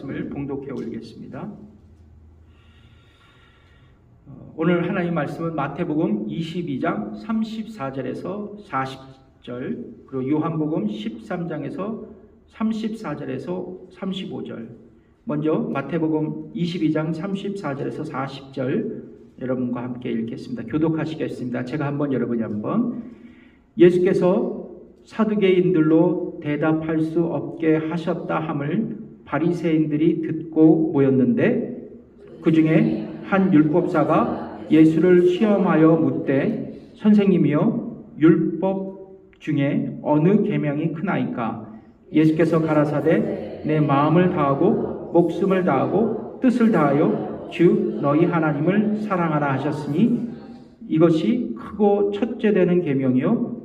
말씀을 봉독해 올리겠습니다. 오늘 하나님 말씀은 마태복음 22장 34절에서 40절, 그리고 요한복음 13장에서 34절에서 35절. 먼저 마태복음 22장 34절에서 40절 여러분과 함께 읽겠습니다. 교독하시겠습니다. 제가 여러분이 한번. 예수께서 사두개인들로 대답할 수 없게 하셨다 함을 바리새인들이 듣고 모였는데, 그 중에 한 율법사가 예수를 시험하여 묻되, 선생님이여, 율법 중에 어느 계명이 크나이까? 예수께서 가라사대, 내 마음을 다하고 목숨을 다하고 뜻을 다하여 주 너희 하나님을 사랑하라 하셨으니 이것이 크고 첫째 되는 계명이요,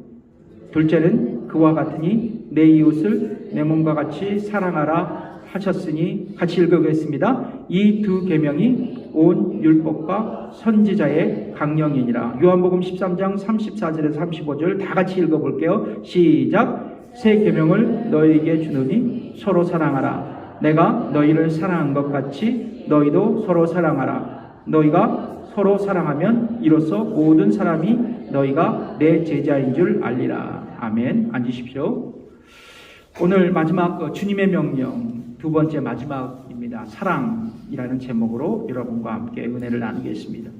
둘째는 그와 같으니 내 이웃을 내 몸과 같이 사랑하라 하셨으니. 같이 읽어보겠습니다. 이 두 계명이 온 율법과 선지자의 강령이니라. 요한복음 13장 34절에서 35절 다 같이 읽어볼게요. 시작. 새 계명을 너희에게 주노니 서로 사랑하라. 내가 너희를 사랑한 것 같이 너희도 서로 사랑하라. 너희가 서로 사랑하면 이로써 모든 사람이 너희가 내 제자인 줄 알리라. 아멘. 앉으십시오. 오늘 마지막 주님의 명령, 두 번째 마지막입니다. 사랑이라는 제목으로 여러분과 함께 은혜를 나누겠습니다.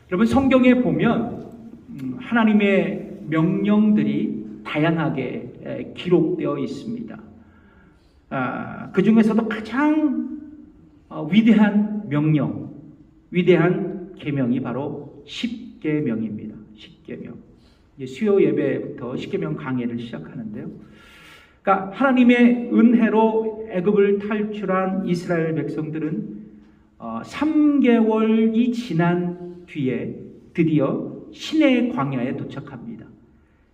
여러분, 성경에 보면 하나님의 명령들이 다양하게 기록되어 있습니다. 그 중에서도 가장 위대한 명령, 위대한 계명이 바로 십계명입니다. 십계명. 수요 예배부터 십계명 강해를 시작하는데요. 그러니까 하나님의 은혜로 애굽을 탈출한 이스라엘 백성들은 3개월이 지난 뒤에 드디어 시내 광야에 도착합니다.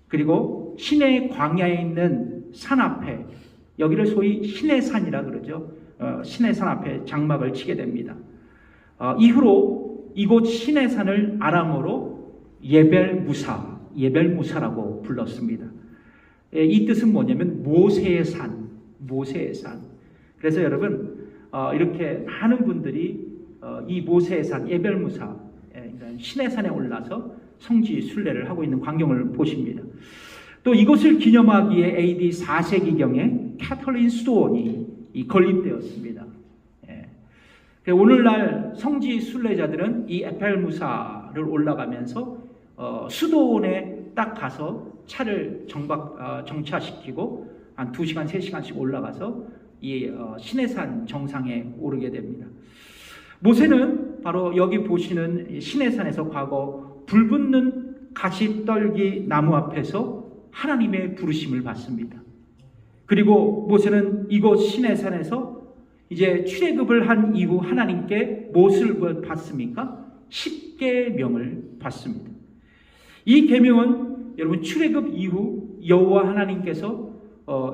그리고 시내 광야에 있는 산 앞에, 여기를 소위 시내산이라 그러죠. 시내산 앞에 장막을 치게 됩니다. 이후로 이곳 시내산을 아람어로 예벨무사라고 불렀습니다. 이 뜻은 뭐냐면 모세의 산, 모세의 산. 그래서 여러분, 이렇게 많은 분들이 이 모세의 산, 예벨무사, 시내산에 올라서 성지 순례를 하고 있는 광경을 보십니다. 또 이것을 기념하기에 AD 4세기경에 캐톨린 수도원이 건립되었습니다. 오늘날 성지 순례자들은 이 에펠무사를 올라가면서 수도원에 딱 가서 차를 정차시키고 한 2시간, 3시간씩 올라가서 이 시내산 정상에 오르게 됩니다. 모세는 바로 여기 보시는 시내산에서 과거 불붙는 가시떨기 나무 앞에서 하나님의 부르심을 받습니다. 그리고 모세는 이곳 시내산에서 이제 출애굽을 한 이후 하나님께 무엇을 받습니까? 십계명을 받습니다. 이 계명은 여러분, 출애굽 이후 여호와 하나님께서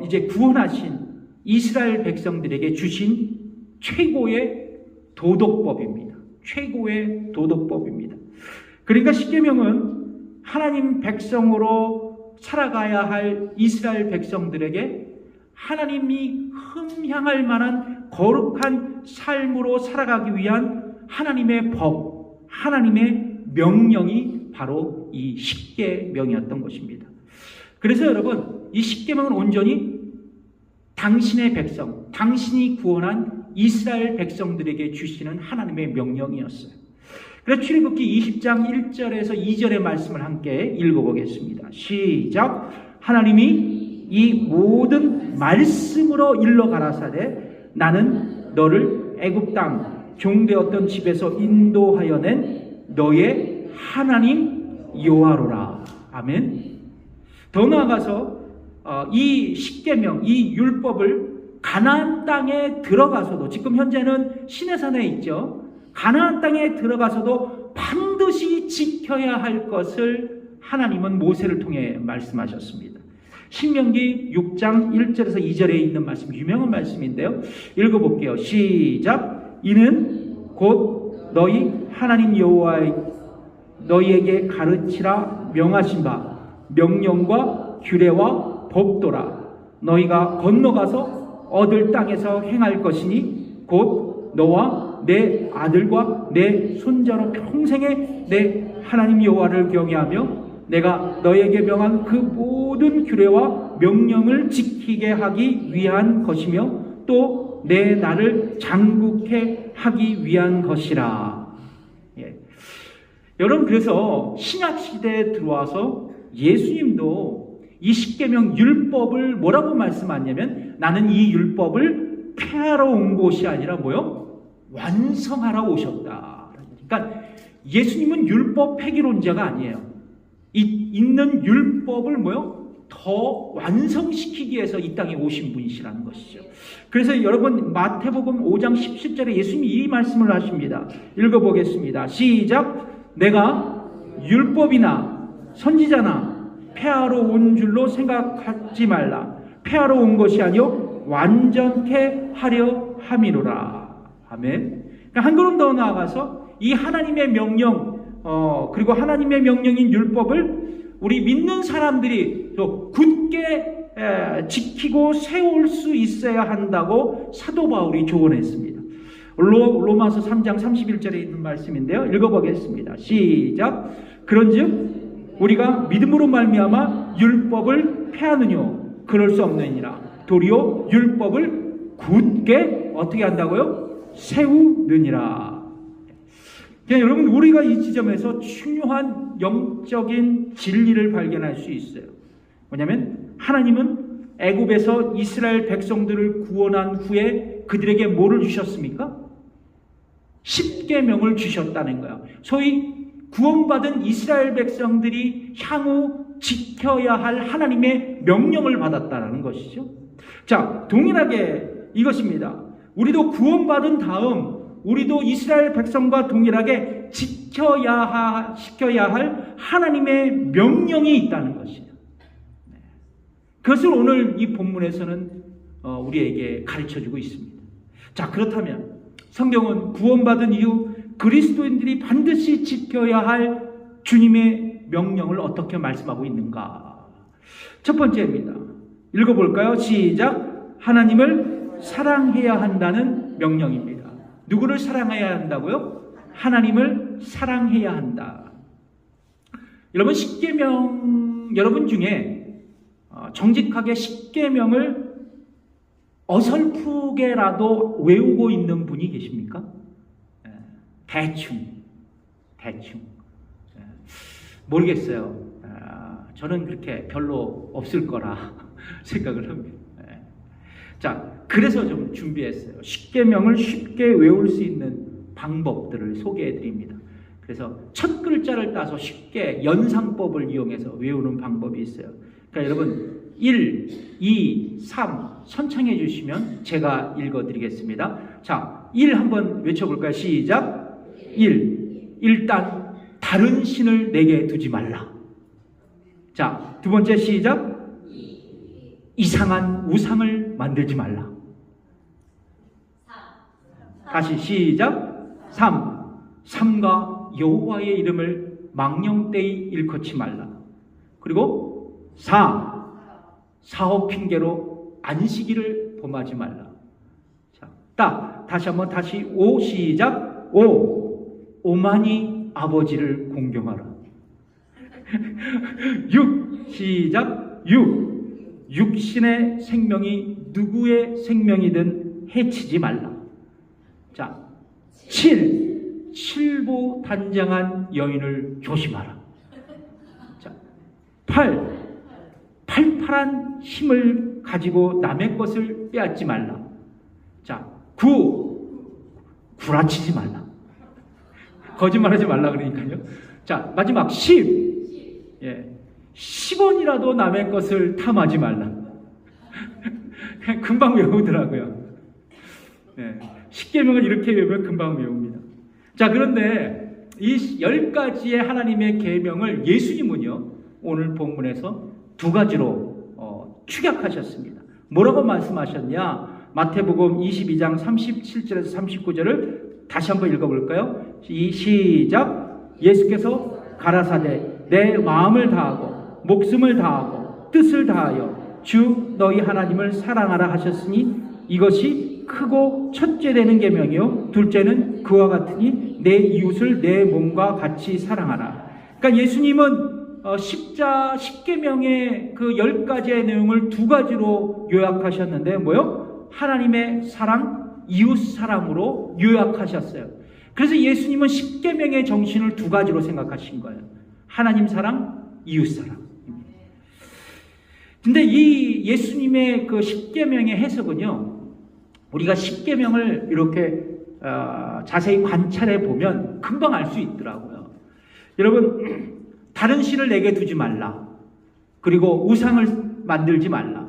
이제 구원하신 이스라엘 백성들에게 주신 최고의 도덕법입니다. 최고의 도덕법입니다. 그러니까 십계명은 하나님 백성으로 살아가야 할 이스라엘 백성들에게 하나님이 흠향할 만한 거룩한 삶으로 살아가기 위한 하나님의 법, 하나님의 명령이 바로 이 십계명이었던 것입니다. 그래서 여러분, 이 십계명은 온전히 당신의 백성, 당신이 구원한 이스라엘 백성들에게 주시는 하나님의 명령이었어요. 그래서 출애굽기 20장 1절에서 2절의 말씀을 함께 읽어보겠습니다. 시작. 하나님이 이 모든 말씀으로 일러 가라사대, 나는 너를 애굽 땅 종되었던 집에서 인도하여 낸 너의 하나님 여호와로라. 아멘. 더 나아가서 이 십계명, 이 율법을 가나안 땅에 들어가서도, 지금 현재는 시내산에 있죠. 가나안 땅에 들어가서도 반드시 지켜야 할 것을 하나님은 모세를 통해 말씀하셨습니다. 신명기 6장 1절에서 2절에 있는 말씀, 유명한 말씀인데요. 읽어볼게요. 시작. 이는 곧 너희 하나님 여호와의 너희에게 가르치라 명하신 바 명령과 규례와 법도라. 너희가 건너가서 얻을 땅에서 행할 것이니 곧 너와 내 아들과 내 손자로 평생에 내 하나님 여호와를 경외하며 내가 너에게 명한 그 모든 규례와 명령을 지키게 하기 위한 것이며 또 내 나를 장국케 하기 위한 것이라. 예. 여러분, 그래서 신약 시대에 들어와서 예수님도 이 십계명 율법을 뭐라고 말씀하냐면 나는 이 율법을 폐하러 온 것이 아니라 뭐요? 완성하러 오셨다. 그러니까 예수님은 율법 폐기론자가 아니에요. 있는 율법을 뭐요? 더 완성시키기 위해서 이 땅에 오신 분이시라는 것이죠. 그래서 여러분 마태복음 5장 17절에 예수님이 이 말씀을 하십니다. 읽어보겠습니다. 시작. 내가 율법이나 선지자나 폐하러 온 줄로 생각하지 말라. 폐하러 온 것이 아니요 완전케 하려 함이로라. 아멘. 그러니까 한 걸음 더 나아가서 이 하나님의 명령 그리고 하나님의 명령인 율법을 우리 믿는 사람들이 굳게 지키고 세울 수 있어야 한다고 사도 바울이 조언했습니다. 로마서 3장 31절에 있는 말씀인데요. 읽어보겠습니다. 시작. 그런즉 우리가 믿음으로 말미암아 율법을 폐하느뇨 그럴 수 없느니라. 도리어 율법을 굳게 어떻게 한다고요? 세우느니라. 그러니까 여러분 우리가 이 지점에서 중요한 영적인 진리를 발견할 수 있어요. 뭐냐면 하나님은 애굽에서 이스라엘 백성들을 구원한 후에 그들에게 뭐를 주셨습니까? 십계명을 주셨다는 거예요. 소위 구원받은 이스라엘 백성들이 향후 지켜야 할 하나님의 명령을 받았다는 것이죠. 자, 동일하게 이것입니다. 우리도 구원받은 다음 우리도 이스라엘 백성과 동일하게 지켜야 할 하나님의 명령이 있다는 것이죠. 그것을 오늘 이 본문에서는 우리에게 가르쳐주고 있습니다. 자, 그렇다면 성경은 구원받은 이후 그리스도인들이 반드시 지켜야 할 주님의 명령을 어떻게 말씀하고 있는가? 첫 번째입니다. 읽어볼까요? 시작. 하나님을 사랑해야 한다는 명령입니다. 누구를 사랑해야 한다고요? 하나님을 사랑해야 한다. 여러분 십계명 여러분 중에 정직하게 십계명을 어설프게라도 외우고 있는 분이 계십니까? 대충 모르겠어요. 저는 그렇게 별로 없을 거라 생각을 합니다. 자, 그래서 좀 준비했어요. 십계명을 쉽게 외울 수 있는 방법들을 소개해 드립니다. 그래서 첫 글자를 따서 쉽게 연상법을 이용해서 외우는 방법이 있어요. 그러니까 여러분 1, 2, 3 선창해 주시면 제가 읽어드리겠습니다. 자, 1 한번 외쳐볼까요? 시작. 1. 일단 다른 신을 내게 두지 말라. 자, 두 번째 시작. 이상한 우상을 만들지 말라. 다시 시작. 3. 삼가 여호와의 이름을 망령되이 일컫지 말라. 그리고 4. 사업 핑계로 안식일을 범하지 말라. 자, 다시 한번 5 시작. 5. 오만이 아버지를 공경하라. 6 시작. 6. 육신의 생명이 누구의 생명이든 해치지 말라. 자, 7. 칠보단장한 여인을 조심하라. 자, 8. 팔팔한 힘을 가지고 남의 것을 빼앗지 말라. 자, 9. 구라치지 말라. 거짓말하지 말라 그러니까요. 자, 마지막 10. 10원이라도 남의 것을 탐하지 말라. 금방 외우더라고요. 십계명을 이렇게 외우면 금방 외웁니다. 자, 그런데 이 10가지의 하나님의 계명을 예수님은요, 오늘 본문에서 2가지로 축약하셨습니다. 뭐라고 말씀하셨냐? 마태복음 22장 37절에서 39절을 다시 한번 읽어볼까요? 시작. 예수께서 가라사대 내 마음을 다하고 목숨을 다하고 뜻을 다하여 주 너희 하나님을 사랑하라 하셨으니 이것이 크고 첫째 되는 계명이요 둘째는 그와 같으니 내 이웃을 내 몸과 같이 사랑하라. 그러니까 예수님은 십계명의 그 10가지의 내용을 2가지로 요약하셨는데 뭐요? 하나님의 사랑, 이웃 사랑으로 요약하셨어요. 그래서 예수님은 십계명의 정신을 2가지로 생각하신 거예요. 하나님 사랑, 이웃 사랑. 근데 이 예수님의 그 십계명의 해석은요, 우리가 십계명을 이렇게 자세히 관찰해 보면 금방 알 수 있더라고요. 여러분, 다른 신을 내게 두지 말라. 그리고 우상을 만들지 말라.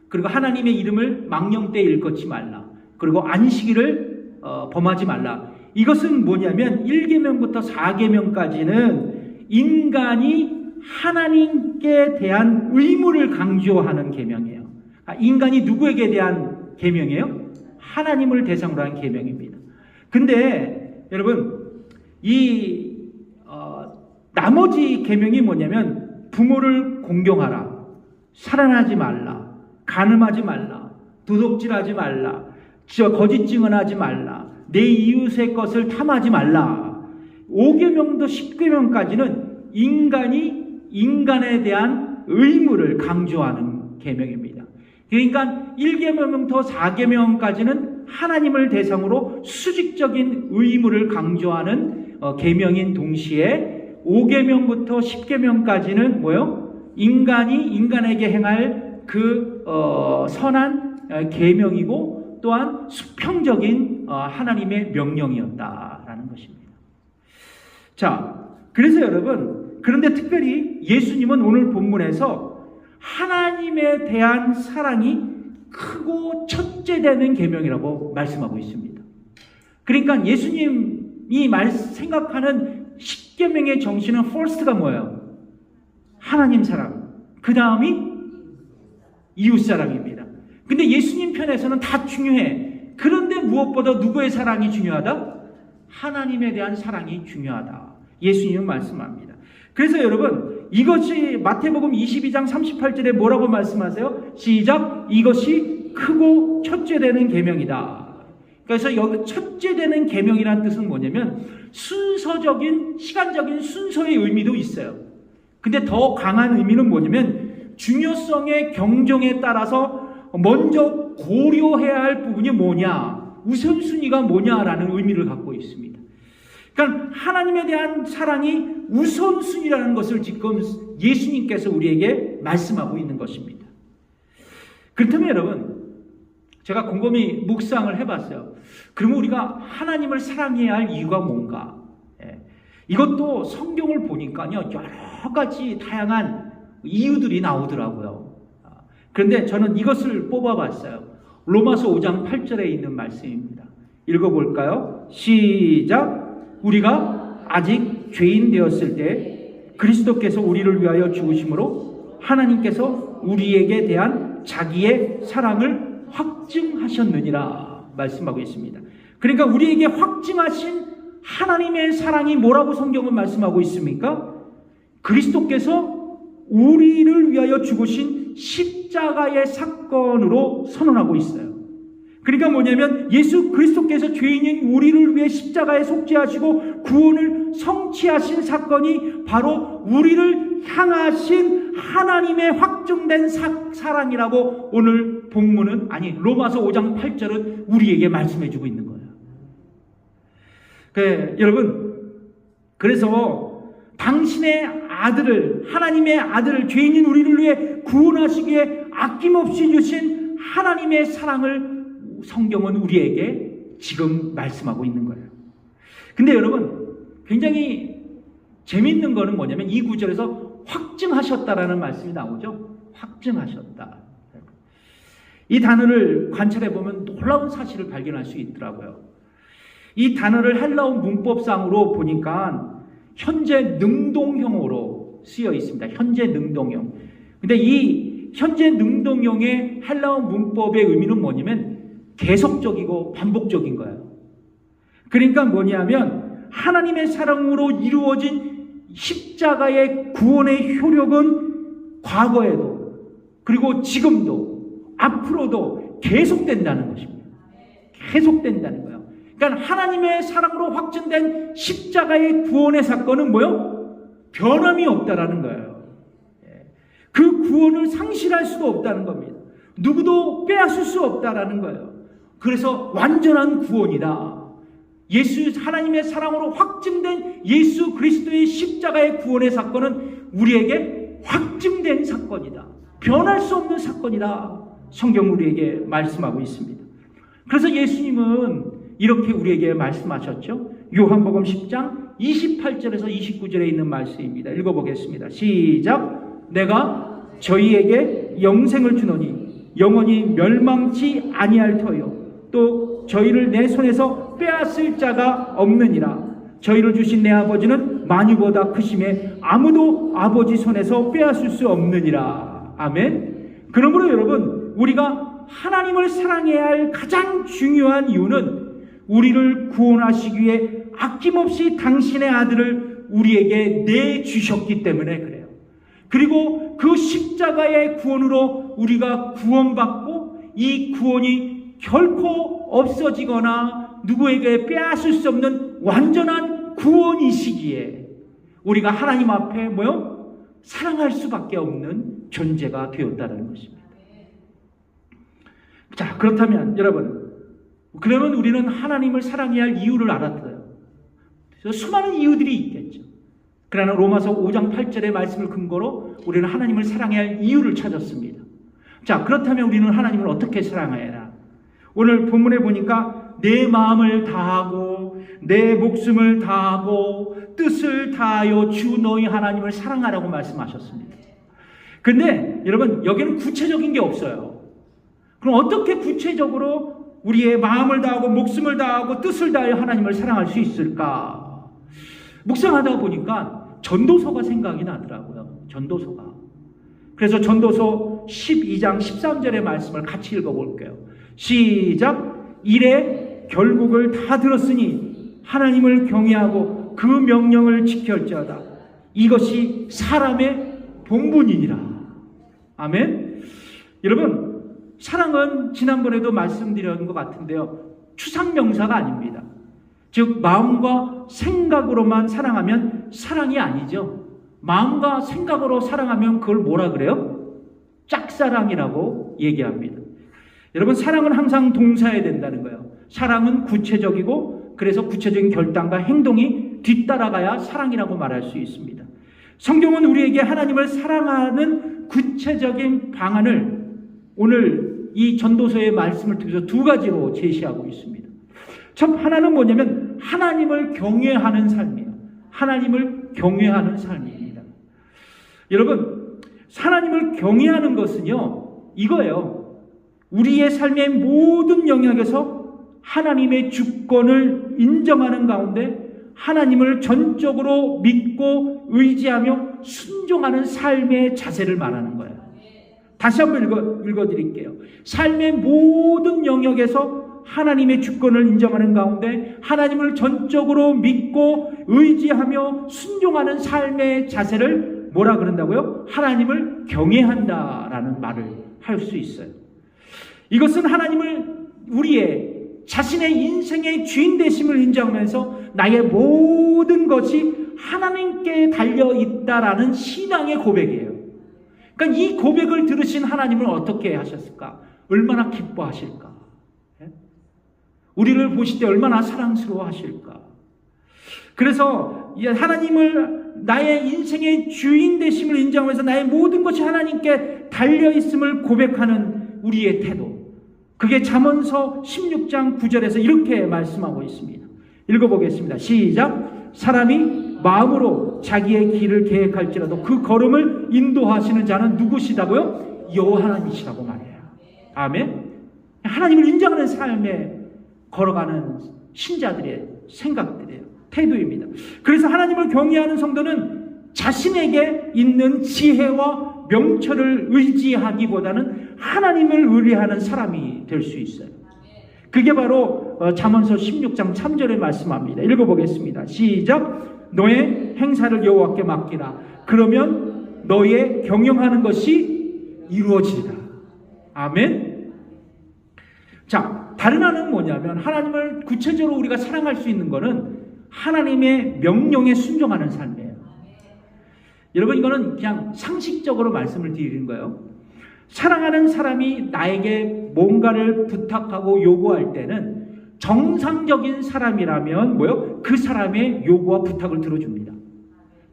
그리고 하나님의 이름을 망령되이 일컫지 말라. 그리고 안식일을 범하지 말라. 이것은 뭐냐면 1계명부터 4계명까지는 인간이 하나님께 대한 의무를 강조하는 계명이에요. 인간이 누구에게 대한 계명이에요? 하나님을 대상으로 한 계명입니다. 근데 여러분, 이 나머지 계명이 뭐냐면 부모를 공경하라, 살인하지 말라, 간음하지 말라, 도둑질하지 말라, 거짓 증언하지 말라, 내 이웃의 것을 탐하지 말라. 5계명도 10계명까지는 인간이 인간에 대한 의무를 강조하는 계명입니다. 그러니까 1계명부터 4계명까지는 하나님을 대상으로 수직적인 의무를 강조하는 계명인 동시에 5계명부터 10계명까지는 뭐요? 인간이 인간에게 행할 그 선한 계명이고 또한 수평적인 하나님의 명령이었다라는 것입니다. 자, 그래서 여러분, 그런데 특별히 예수님은 오늘 본문에서 하나님에 대한 사랑이 크고 첫째 되는 계명이라고 말씀하고 있습니다. 그러니까 예수님이 생각하는 십계명의 정신은 first가 뭐예요? 하나님 사랑. 그 다음이 이웃 사랑입니다. 근데 예수님 편에서는 다 중요해. 그런데 무엇보다 누구의 사랑이 중요하다? 하나님에 대한 사랑이 중요하다. 예수님은 말씀합니다. 그래서 여러분, 이것이 마태복음 22장 38절에 뭐라고 말씀하세요? 시작! 이것이 크고 첫째 되는 계명이다. 그래서 여기 첫째 되는 계명이라는 뜻은 뭐냐면 순서적인, 시간적인 순서의 의미도 있어요. 근데 더 강한 의미는 뭐냐면 중요성의 경종에 따라서 먼저 고려해야 할 부분이 뭐냐, 우선순위가 뭐냐라는 의미를 갖고 있습니다. 그러니까 하나님에 대한 사랑이 우선순위라는 것을 지금 예수님께서 우리에게 말씀하고 있는 것입니다. 그렇다면 여러분, 제가 곰곰이 묵상을 해봤어요. 그러면 우리가 하나님을 사랑해야 할 이유가 뭔가? 이것도 성경을 보니까요, 여러 가지 다양한 이유들이 나오더라고요. 그런데 저는 이것을 뽑아봤어요. 로마서 5장 8절에 있는 말씀입니다. 읽어볼까요? 시작! 우리가 아직 죄인 되었을 때 그리스도께서 우리를 위하여 죽으심으로 하나님께서 우리에게 대한 자기의 사랑을 확증하셨느니라 말씀하고 있습니다. 그러니까 우리에게 확증하신 하나님의 사랑이 뭐라고 성경은 말씀하고 있습니까? 그리스도께서 우리를 위하여 죽으신 십자가의 사건으로 선언하고 있어요. 그러니까 뭐냐면 예수 그리스도께서 죄인인 우리를 위해 십자가에 속죄하시고 구원을 성취하신 사건이 바로 우리를 향하신 하나님의 확정된 사랑이라고 오늘 본문은, 아니 로마서 5장 8절은 우리에게 말씀해주고 있는 거예요. 여러분, 그래서 당신의 아들을, 하나님의 아들을, 죄인인 우리를 위해 구원하시기에 아낌없이 주신 하나님의 사랑을 성경은 우리에게 지금 말씀하고 있는 거예요. 근데 여러분, 굉장히 재밌는 거는 뭐냐면 이 구절에서 확증하셨다라는 말씀이 나오죠. 확증하셨다. 이 단어를 관찰해 보면 놀라운 사실을 발견할 수 있더라고요. 이 단어를 헬라어 문법상으로 보니까 현재 능동형으로 쓰여 있습니다. 현재 능동형. 근데 이 현재 능동형의 헬라어 문법의 의미는 뭐냐면 계속적이고 반복적인 거예요. 그러니까 뭐냐면 하나님의 사랑으로 이루어진 십자가의 구원의 효력은 과거에도 그리고 지금도 앞으로도 계속된다는 것입니다. 계속된다는 거예요. 그러니까 하나님의 사랑으로 확증된 십자가의 구원의 사건은 뭐요? 변함이 없다라는 거예요. 그 구원을 상실할 수도 없다는 겁니다. 누구도 빼앗을 수 없다라는 거예요. 그래서 완전한 구원이다. 하나님의 사랑으로 확증된 예수 그리스도의 십자가의 구원의 사건은 우리에게 확증된 사건이다. 변할 수 없는 사건이다. 성경 우리에게 말씀하고 있습니다. 그래서 예수님은 이렇게 우리에게 말씀하셨죠. 요한복음 10장 28절에서 29절에 있는 말씀입니다. 읽어보겠습니다. 시작. 내가 저희에게 영생을 주노니 영원히 멸망치 아니할 터요. 또 저희를 내 손에서 빼앗을 자가 없느니라. 저희를 주신 내 아버지는 만유보다 크심에 아무도 아버지 손에서 빼앗을 수 없느니라. 아멘. 그러므로 여러분, 우리가 하나님을 사랑해야 할 가장 중요한 이유는 우리를 구원하시기 위해 아낌없이 당신의 아들을 우리에게 내주셨기 때문에 그래요. 그리고 그 십자가의 구원으로 우리가 구원받고 이 구원이 결코 없어지거나 누구에게 빼앗을 수 없는 완전한 구원이시기에 우리가 하나님 앞에 사랑할 수밖에 없는 존재가 되었다는 것입니다. 자, 그렇다면 여러분, 그러면 우리는 하나님을 사랑해야 할 이유를 알았어요. 수많은 이유들이 있겠죠. 그러나 로마서 5장 8절의 말씀을 근거로 우리는 하나님을 사랑해야 할 이유를 찾았습니다. 자, 그렇다면 우리는 하나님을 어떻게 사랑해야 하나? 오늘 본문에 보니까 내 마음을 다하고 내 목숨을 다하고 뜻을 다하여 주 너희 하나님을 사랑하라고 말씀하셨습니다. 근데 여러분, 여기는 구체적인 게 없어요. 그럼 어떻게 구체적으로 우리의 마음을 다하고 목숨을 다하고 뜻을 다하여 하나님을 사랑할 수 있을까? 묵상하다 보니까 전도서가 생각이 나더라고요. 전도서가. 그래서 전도서 12장 13절의 말씀을 같이 읽어볼게요. 시작. 이래 결국을 다 들었으니 하나님을 경외하고 그 명령을 지킬지어다. 이것이 사람의 본분이니라. 아멘. 여러분, 사랑은 지난번에도 말씀드린 것 같은데요, 추상명사가 아닙니다. 즉 마음과 생각으로만 사랑하면 사랑이 아니죠. 마음과 생각으로 사랑하면 그걸 뭐라 그래요? 짝사랑이라고 얘기합니다. 여러분, 사랑은 항상 동사해야 된다는 거예요. 사랑은 구체적이고 그래서 구체적인 결단과 행동이 뒤따라가야 사랑이라고 말할 수 있습니다. 성경은 우리에게 하나님을 사랑하는 구체적인 방안을 오늘 이 전도서의 말씀을 통해서 두 가지로 제시하고 있습니다. 첫 하나는 뭐냐면 하나님을 경외하는 삶이에요. 하나님을 경외하는 삶입니다. 여러분, 하나님을 경외하는 것은요, 이거예요. 우리의 삶의 모든 영역에서 하나님의 주권을 인정하는 가운데 하나님을 전적으로 믿고 의지하며 순종하는 삶의 자세를 말하는 거예요. 다시 한번 읽어드릴게요. 삶의 모든 영역에서 하나님의 주권을 인정하는 가운데 하나님을 전적으로 믿고 의지하며 순종하는 삶의 자세를 뭐라 그런다고요? 하나님을 경외한다라는 말을 할 수 있어요. 이것은 하나님을 우리의 자신의 인생의 주인 되심을 인정하면서 나의 모든 것이 하나님께 달려있다라는 신앙의 고백이에요. 그러니까 이 고백을 들으신 하나님은 어떻게 하셨을까? 얼마나 기뻐하실까? 우리를 보실 때 얼마나 사랑스러워 하실까? 그래서 하나님을 나의 인생의 주인 되심을 인정하면서 나의 모든 것이 하나님께 달려있음을 고백하는 우리의 태도, 그게 잠언서 16장 9절에서 이렇게 말씀하고 있습니다. 읽어보겠습니다. 시작. 사람이 마음으로 자기의 길을 계획할지라도 그 걸음을 인도하시는 자는 누구시다고요? 여호와 하나님이시라고 말해요. 아멘. 하나님을 인정하는 삶에 걸어가는 신자들의 생각들이에요. 태도입니다. 그래서 하나님을 경외하는 성도는 자신에게 있는 지혜와 명철을 의지하기보다는 하나님을 의뢰하는 사람이 될 수 있어요. 그게 바로 잠언서 16장 3절에 말씀합니다. 읽어보겠습니다. 시작. 너의 행사를 여호와께 맡기라. 그러면 너의 경영하는 것이 이루어지리라. 아멘. 자, 다른 하나는 뭐냐면 하나님을 구체적으로 우리가 사랑할 수 있는 것은 하나님의 명령에 순종하는 삶이에요. 여러분, 이거는 그냥 상식적으로 말씀을 드리는 거예요. 사랑하는 사람이 나에게 뭔가를 부탁하고 요구할 때는 정상적인 사람이라면 뭐요? 그 사람의 요구와 부탁을 들어줍니다.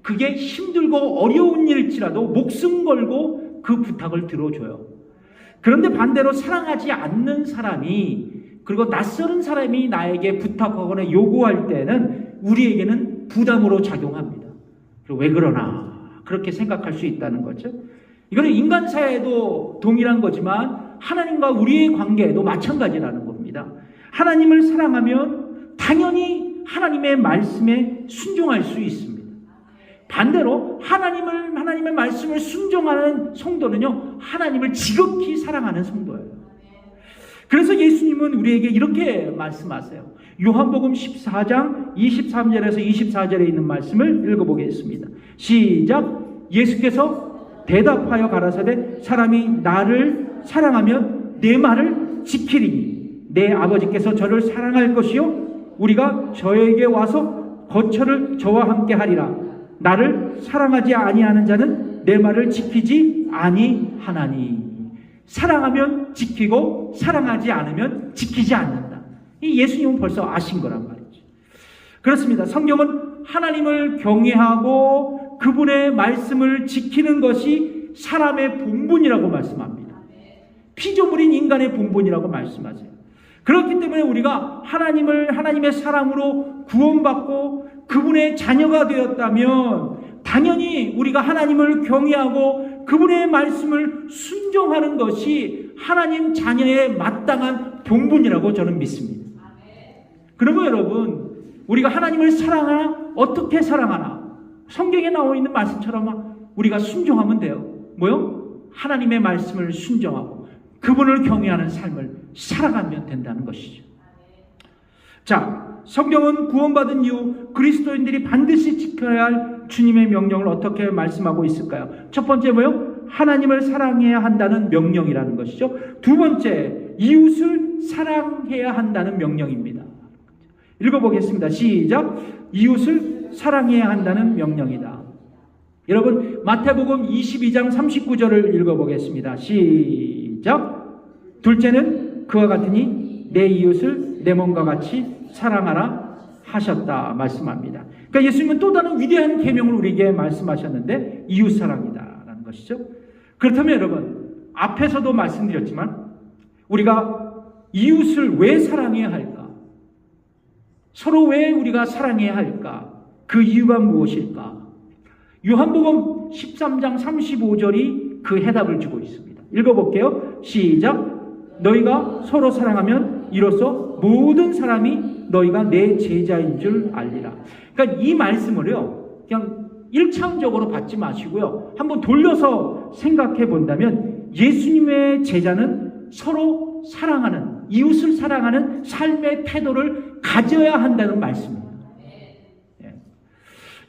그게 힘들고 어려운 일일지라도 목숨 걸고 그 부탁을 들어줘요. 그런데 반대로 사랑하지 않는 사람이, 그리고 낯선 사람이 나에게 부탁하거나 요구할 때는 우리에게는 부담으로 작용합니다. 왜 그러나 그렇게 생각할 수 있다는 거죠. 이거는 인간 사회에도 동일한 거지만 하나님과 우리의 관계에도 마찬가지라는 겁니다. 하나님을 사랑하면 당연히 하나님의 말씀에 순종할 수 있습니다. 반대로 하나님의 말씀을 순종하는 성도는요, 하나님을 지극히 사랑하는 성도예요. 그래서 예수님은 우리에게 이렇게 말씀하세요. 요한복음 14장 23절에서 24절에 있는 말씀을 읽어보겠습니다. 시작. 예수께서 대답하여 가라사대 사람이 나를 사랑하면 내 말을 지키리니 내 아버지께서 저를 사랑할 것이요 우리가 저에게 와서 거처를 저와 함께 하리라. 나를 사랑하지 아니하는 자는 내 말을 지키지 아니하나니. 사랑하면 지키고 사랑하지 않으면 지키지 않는다. 이 예수님은 벌써 아신 거란 말이죠. 그렇습니다. 성경은 하나님을 경외하고 그분의 말씀을 지키는 것이 사람의 본분이라고 말씀합니다. 피조물인 인간의 본분이라고 말씀하세요. 그렇기 때문에 우리가 하나님의 사랑으로 구원받고 그분의 자녀가 되었다면 당연히 우리가 하나님을 경외하고 그분의 말씀을 순종하는 것이 하나님 자녀의 마땅한 본분이라고 저는 믿습니다. 그러면 여러분, 우리가 하나님을 사랑하나? 어떻게 사랑하나? 성경에 나와 있는 말씀처럼 우리가 순종하면 돼요. 뭐요? 하나님의 말씀을 순종하고 그분을 경외하는 삶을 살아가면 된다는 것이죠. 자, 성경은 구원받은 이후 그리스도인들이 반드시 지켜야 할 주님의 명령을 어떻게 말씀하고 있을까요? 첫 번째 뭐요? 하나님을 사랑해야 한다는 명령이라는 것이죠. 두 번째, 이웃을 사랑해야 한다는 명령입니다. 읽어보겠습니다. 시작. 이웃을 사랑해야 한다는 명령이다. 여러분, 마태복음 22장 39절을 읽어보겠습니다. 시작. 둘째는 그와 같으니 내 이웃을 내 몸과 같이 사랑하라 하셨다 말씀합니다. 그러니까 예수님은 또 다른 위대한 계명을 우리에게 말씀하셨는데 이웃 사랑이다라는 것이죠. 그렇다면 여러분, 앞에서도 말씀드렸지만 우리가 이웃을 왜 사랑해야 할까? 서로 왜 우리가 사랑해야 할까? 그 이유가 무엇일까? 요한복음 13장 35절이 그 해답을 주고 있습니다. 읽어볼게요. 시작. 너희가 서로 사랑하면 이로써 모든 사람이 너희가 내 제자인 줄 알리라. 그러니까 이 말씀을요, 그냥 일차원적으로 받지 마시고요, 한번 돌려서 생각해 본다면 예수님의 제자는 서로 사랑하는, 이웃을 사랑하는 삶의 태도를 가져야 한다는 말씀입니다. 예.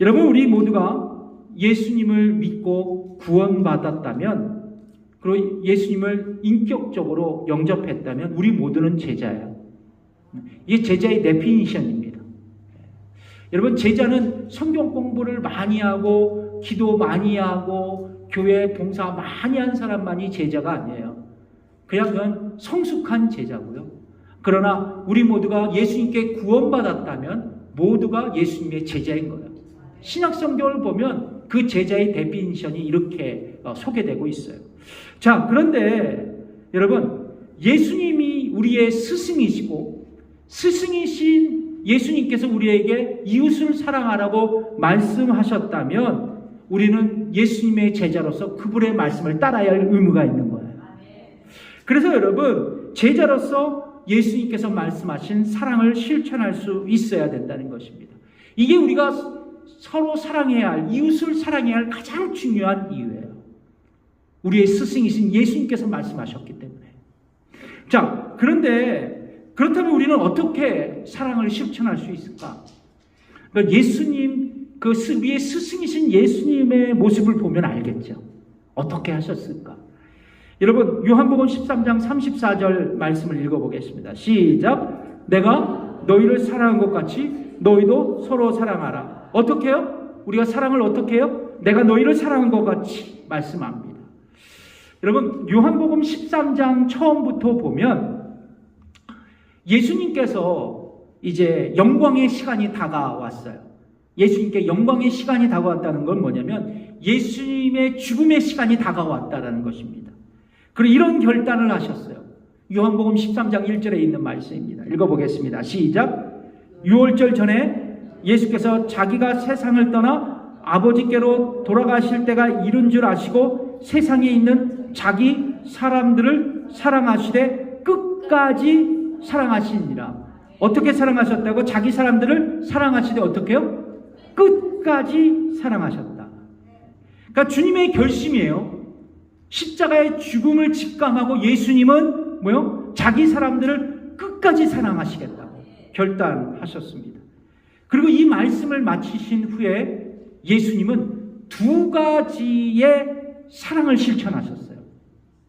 여러분, 우리 모두가 예수님을 믿고 구원받았다면, 그리고 예수님을 인격적으로 영접했다면 우리 모두는 제자예요. 이게 제자의 데피니션입니다. 여러분, 제자는 성경 공부를 많이 하고 기도 많이 하고 교회 봉사 많이 한 사람만이 제자가 아니에요. 그건 성숙한 제자고요. 그러나 우리 모두가 예수님께 구원받았다면 모두가 예수님의 제자인 거예요. 신약 성경을 보면 그 제자의 데피니션이 이렇게 소개되고 있어요. 자, 그런데 여러분, 예수님이 우리의 스승이시고 스승이신 예수님께서 우리에게 이웃을 사랑하라고 말씀하셨다면 우리는 예수님의 제자로서 그분의 말씀을 따라야 할 의무가 있는 거예요. 그래서 여러분, 제자로서 예수님께서 말씀하신 사랑을 실천할 수 있어야 된다는 것입니다. 이게 우리가 서로 사랑해야 할, 이웃을 사랑해야 할 가장 중요한 이유예요. 우리의 스승이신 예수님께서 말씀하셨기 때문에. 자, 그런데 그렇다면 우리는 어떻게 사랑을 실천할 수 있을까? 그러니까 예수님, 우리의 스승이신 예수님의 모습을 보면 알겠죠. 어떻게 하셨을까? 여러분 요한복음 13장 34절 말씀을 읽어보겠습니다. 시작. 내가 너희를 사랑한 것 같이 너희도 서로 사랑하라. 어떻게 해요? 우리가 사랑을 어떻게 해요? 내가 너희를 사랑한 것 같이 말씀합니다. 여러분 요한복음 13장 처음부터 보면 예수님께서 이제 영광의 시간이 다가왔어요. 예수님께 영광의 시간이 다가왔다는 건 뭐냐면 예수님의 죽음의 시간이 다가왔다는 것입니다. 그리고 이런 결단을 하셨어요. 요한복음 13장 1절에 있는 말씀입니다. 읽어보겠습니다. 시작. 유월절 전에 예수께서 자기가 세상을 떠나 아버지께로 돌아가실 때가 이른 줄 아시고 세상에 있는 자기 사람들을 사랑하시되 끝까지 사랑하시니라. 어떻게 사랑하셨다고? 자기 사람들을 사랑하시되 어떻게 해요? 끝까지 사랑하셨다. 그러니까 주님의 결심이에요. 십자가의 죽음을 직감하고 예수님은 뭐요? 자기 사람들을 끝까지 사랑하시겠다고 결단하셨습니다. 그리고 이 말씀을 마치신 후에 예수님은 두 가지의 사랑을 실천하셨어요.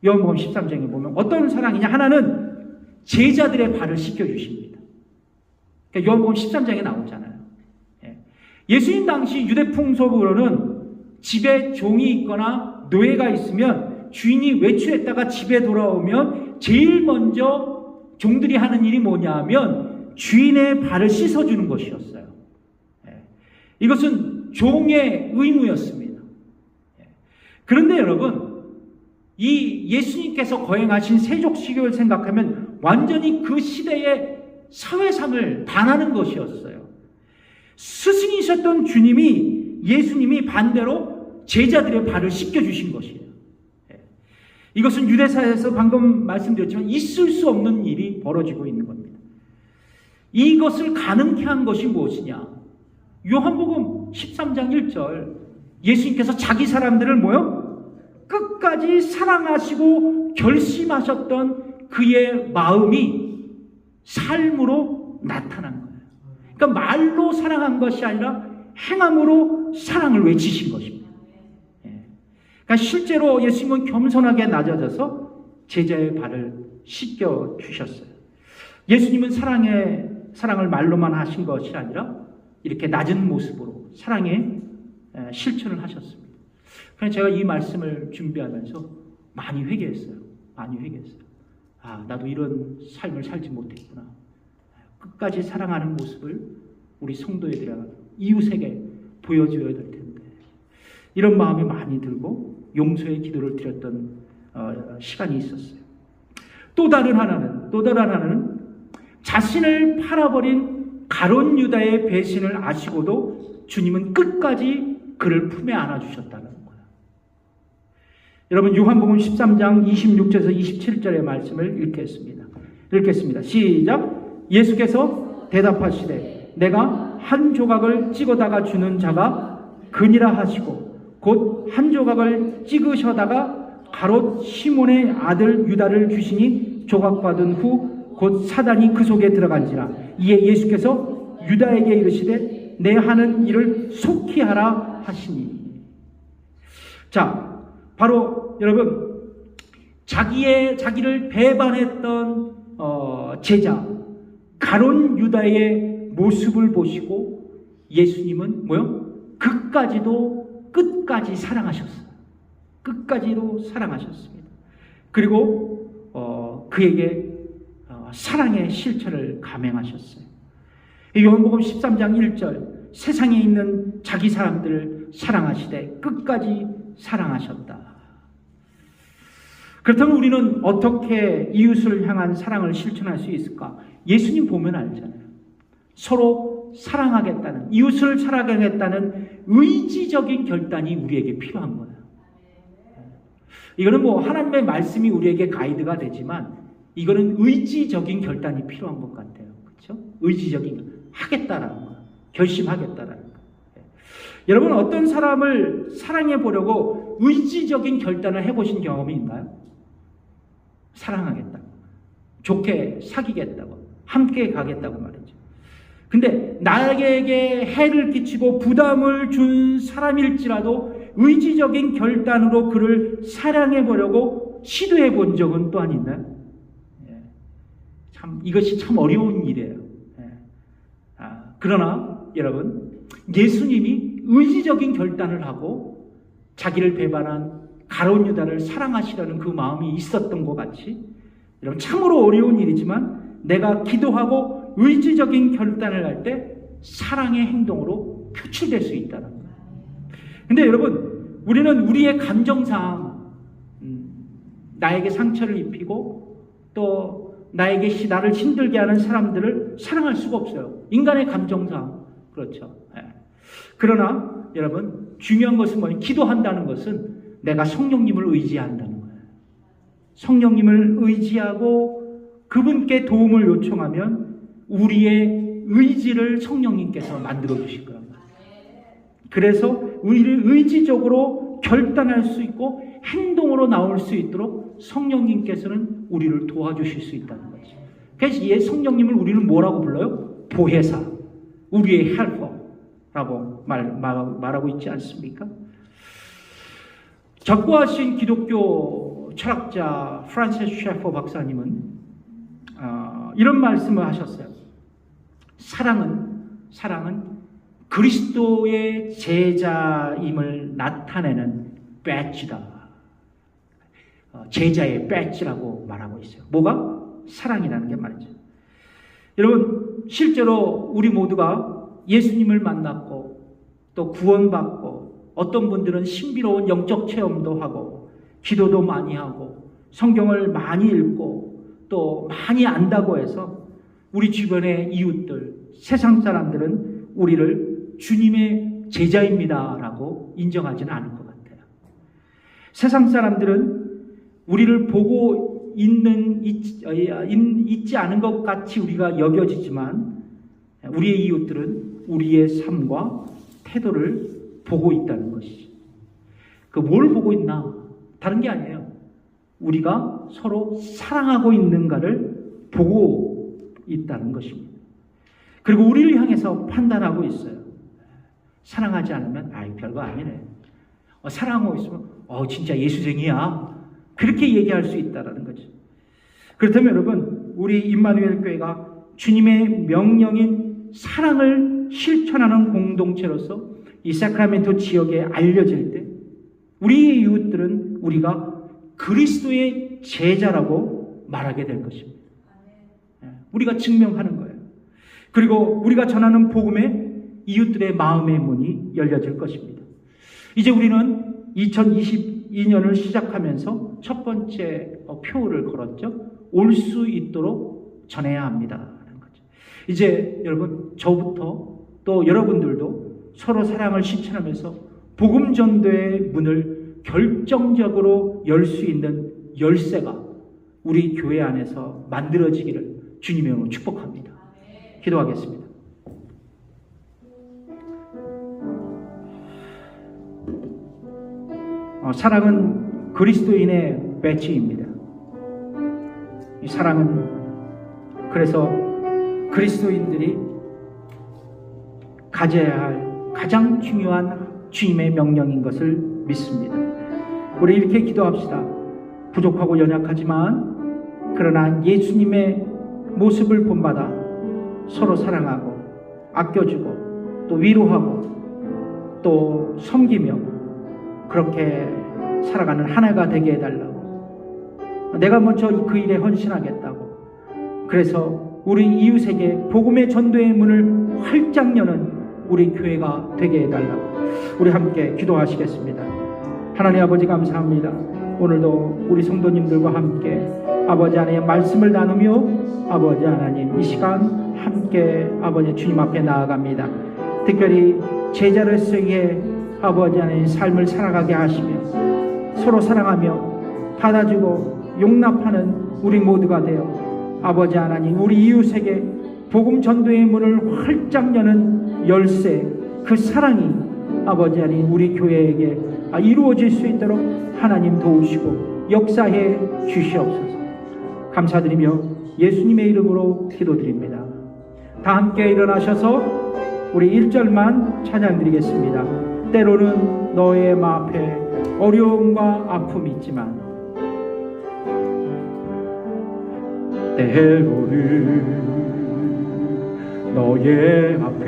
요한복음 13장에 보면 어떤 사랑이냐? 하나는 제자들의 발을 씻겨주십니다. 그러니까 요한복음 13장에 나오잖아요. 예수님 당시 유대 풍속으로는 집에 종이 있거나 노예가 있으면 주인이 외출했다가 집에 돌아오면 제일 먼저 종들이 하는 일이 뭐냐면 주인의 발을 씻어주는 것이었어요. 이것은 종의 의무였습니다. 그런데 여러분, 이 예수님께서 거행하신 세족식을 생각하면 완전히 그 시대의 사회상을 반하는 것이었어요. 스승이셨던 주님이, 예수님이 반대로 제자들의 발을 씻겨주신 것이에요. 이것은 유대사에서 방금 말씀드렸지만 있을 수 없는 일이 벌어지고 있는 겁니다. 이것을 가능케 한 것이 무엇이냐? 요한복음 13장 1절 예수님께서 자기 사람들을 뭐요? 끝까지 사랑하시고 결심하셨던 그의 마음이 삶으로 나타난 거예요. 그러니까 말로 사랑한 것이 아니라 행함으로 사랑을 외치신 것입니다. 그러니까 실제로 예수님은 겸손하게 낮아져서 제자의 발을 씻겨 주셨어요. 예수님은 사랑을 말로만 하신 것이 아니라 이렇게 낮은 모습으로 사랑의 실천을 하셨습니다. 그래서 제가 이 말씀을 준비하면서 많이 회개했어요. 많이 회개했어요. 아, 나도 이런 삶을 살지 못했구나. 끝까지 사랑하는 모습을 우리 성도들에게 이웃에게 보여줘야 될 텐데, 이런 마음이 많이 들고 용서의 기도를 드렸던 시간이 있었어요. 또 다른 하나는 자신을 팔아버린 가룟 유다의 배신을 아시고도 주님은 끝까지 그를 품에 안아주셨다는 거예요. 여러분 요한복음 13장 26절에서 27절의 말씀을 읽겠습니다. 시작. 예수께서 대답하시되 내가 한 조각을 찍어다가 주는 자가 그니라 하시고 곧 한 조각을 찍으셔다가 가롯 시몬의 아들 유다를 주시니 조각받은 후 곧 사단이 그 속에 들어간지라. 이에 예수께서 유다에게 이르시되 내 하는 일을 속히 하라 하시니. 자, 바로 여러분 자기를 배반했던 제자 가룟 유다의 모습을 보시고 예수님은 뭐요? 끝까지 사랑하셨어요. 끝까지도 사랑하셨습니다. 그리고 그에게 사랑의 실천을 감행하셨어요. 요한복음 13장 1절 세상에 있는 자기 사람들을 사랑하시되 끝까지 사랑하셨다. 그렇다면 우리는 어떻게 이웃을 향한 사랑을 실천할 수 있을까? 예수님 보면 알잖아요. 서로 사랑하겠다는, 이웃을 사랑하겠다는 의지적인 결단이 우리에게 필요한 거예요. 이거는 하나님의 말씀이 우리에게 가이드가 되지만 이거는 의지적인 결단이 필요한 것 같아요. 그렇죠? 의지적인, 하겠다라는 거, 결심하겠다라는 거. 여러분 어떤 사람을 사랑해 보려고 의지적인 결단을 해보신 경험이 있나요? 사랑하겠다고, 좋게 사귀겠다고, 함께 가겠다고 말이죠. 근데 나에게 해를 끼치고 부담을 준 사람일지라도 의지적인 결단으로 그를 사랑해 보려고 시도해 본 적은 또한 있나요? 참 이것이 참 어려운 일이에요. 그러나 여러분, 예수님이 의지적인 결단을 하고 자기를 배반한 가룟 유다를 사랑하시려는 그 마음이 있었던 것 같이, 여러분 참으로 어려운 일이지만 내가 기도하고 의지적인 결단을 할 때 사랑의 행동으로 표출될 수 있다는 거예요. 근데 여러분, 우리는 우리의 감정상 나에게 상처를 입히고 또 나를 힘들게 하는 사람들을 사랑할 수가 없어요. 인간의 감정상 그렇죠. 그러나 여러분, 중요한 것은 뭐냐면 기도한다는 것은 내가 성령님을 의지한다는 거예요. 성령님을 의지하고 그분께 도움을 요청하면 우리의 의지를 성령님께서 만들어 주실 거예요. 그래서 우리를 의지적으로 결단할 수 있고 행동으로 나올 수 있도록 성령님께서는 우리를 도와주실 수 있다는 거죠. 그래서 이 성령님을 우리는 뭐라고 불러요? 보혜사, 우리의 헬퍼라고 말하고 있지 않습니까? 적고하신 기독교 철학자 프란시스 셰퍼 박사님은 이런 말씀을 하셨어요. 사랑은 그리스도의 제자임을 나타내는 배지다. 제자의 배지라고 말하고 있어요. 뭐가? 사랑이라는 게 말이죠. 여러분, 실제로 우리 모두가 예수님을 만났고 또 구원받고 어떤 분들은 신비로운 영적 체험도 하고 기도도 많이 하고 성경을 많이 읽고 또 많이 안다고 해서 우리 주변의 이웃들, 세상 사람들은 우리를 주님의 제자입니다라고 인정하지는 않을 것 같아요. 세상 사람들은 우리를 보고 있지 않은 것 같이 우리가 여겨지지만 우리의 이웃들은 우리의 삶과 태도를 보고 있다는 것이죠. 그 뭘 보고 있나? 다른 게 아니에요. 우리가 서로 사랑하고 있는가를 보고 있다는 것입니다. 그리고 우리를 향해서 판단하고 있어요. 사랑하지 않으면 별거 아니네. 사랑하고 있으면 진짜 예수쟁이야. 그렇게 얘기할 수 있다는 거죠. 그렇다면 여러분, 우리 임마누엘 교회가 주님의 명령인 사랑을 실천하는 공동체로서 이 사크라멘토 지역에 알려질 때 우리 이웃들은 우리가 그리스도의 제자라고 말하게 될 것입니다. 우리가 증명하는 거예요. 그리고 우리가 전하는 복음에 이웃들의 마음의 문이 열려질 것입니다. 이제 우리는 2022년을 시작하면서 첫 번째 표를 걸었죠. 올 수 있도록 전해야 합니다. 이제 여러분, 저부터 또 여러분들도 서로 사랑을 실천하면서 복음 전도의 문을 결정적으로 열 수 있는 열쇠가 우리 교회 안에서 만들어지기를 주님의 이름으로 축복합니다. 기도하겠습니다. 사랑은 그리스도인의 배지입니다. 이 사랑은 그래서 그리스도인들이 가져야 할 가장 중요한 주님의 명령인 것을 믿습니다. 우리 이렇게 기도합시다. 부족하고 연약하지만 그러나 예수님의 모습을 본받아 서로 사랑하고 아껴주고 또 위로하고 또 섬기며 그렇게 살아가는 하나가 되게 해달라고. 내가 먼저 그 일에 헌신하겠다고. 그래서 우리 이웃에게 복음의 전도의 문을 활짝 여는 우리 교회가 되게 해달라고. 우리 함께 기도하시겠습니다. 하나님 아버지 감사합니다. 오늘도 우리 성도님들과 함께 아버지 안에 말씀을 나누며 아버지 하나님 이 시간 함께 아버지 주님 앞에 나아갑니다. 특별히 제자로서의 아버지 하나님 삶을 살아가게 하시며 서로 사랑하며 받아주고 용납하는 우리 모두가 되어 아버지 하나님 우리 이웃에게 복음 전도의 문을 활짝 여는 열쇠 그 사랑이 아버지 하나님 우리 교회에게 이루어질 수 있도록 하나님 도우시고 역사해 주시옵소서. 감사드리며 예수님의 이름으로 기도드립니다. 다 함께 일어나셔서 우리 1절만 찬양드리겠습니다. 때로는 너의 앞에 어려움과 아픔이 있지만 때로는 너의 앞에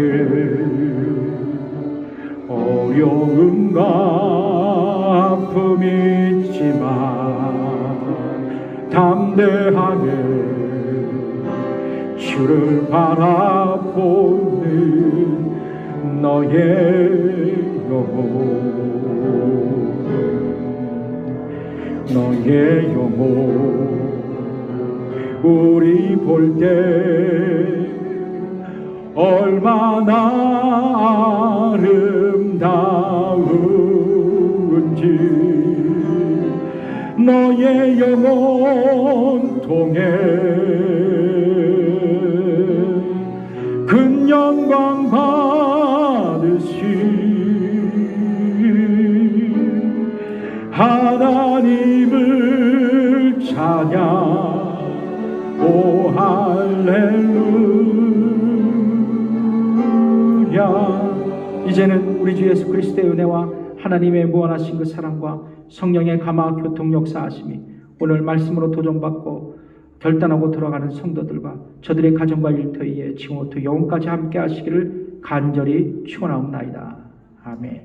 어려움과 아픔이 있지만 담대하게 주를 바라보는 너의 영혼 우리 볼 때 얼마나 아름다운지 너의 영혼 통해 큰 영광 받으시 하나님을 찬양 오 할렐루야. 이제는 우리 주 예수 그리스도의 은혜와 하나님의 무한하신 그 사랑과 성령의 감화 교통 역사하심이 오늘 말씀으로 도전받고 결단하고 돌아가는 성도들과 저들의 가정과 일터에 지금부터 영원까지 함께 하시기를 간절히 축원하옵나이다. 아멘.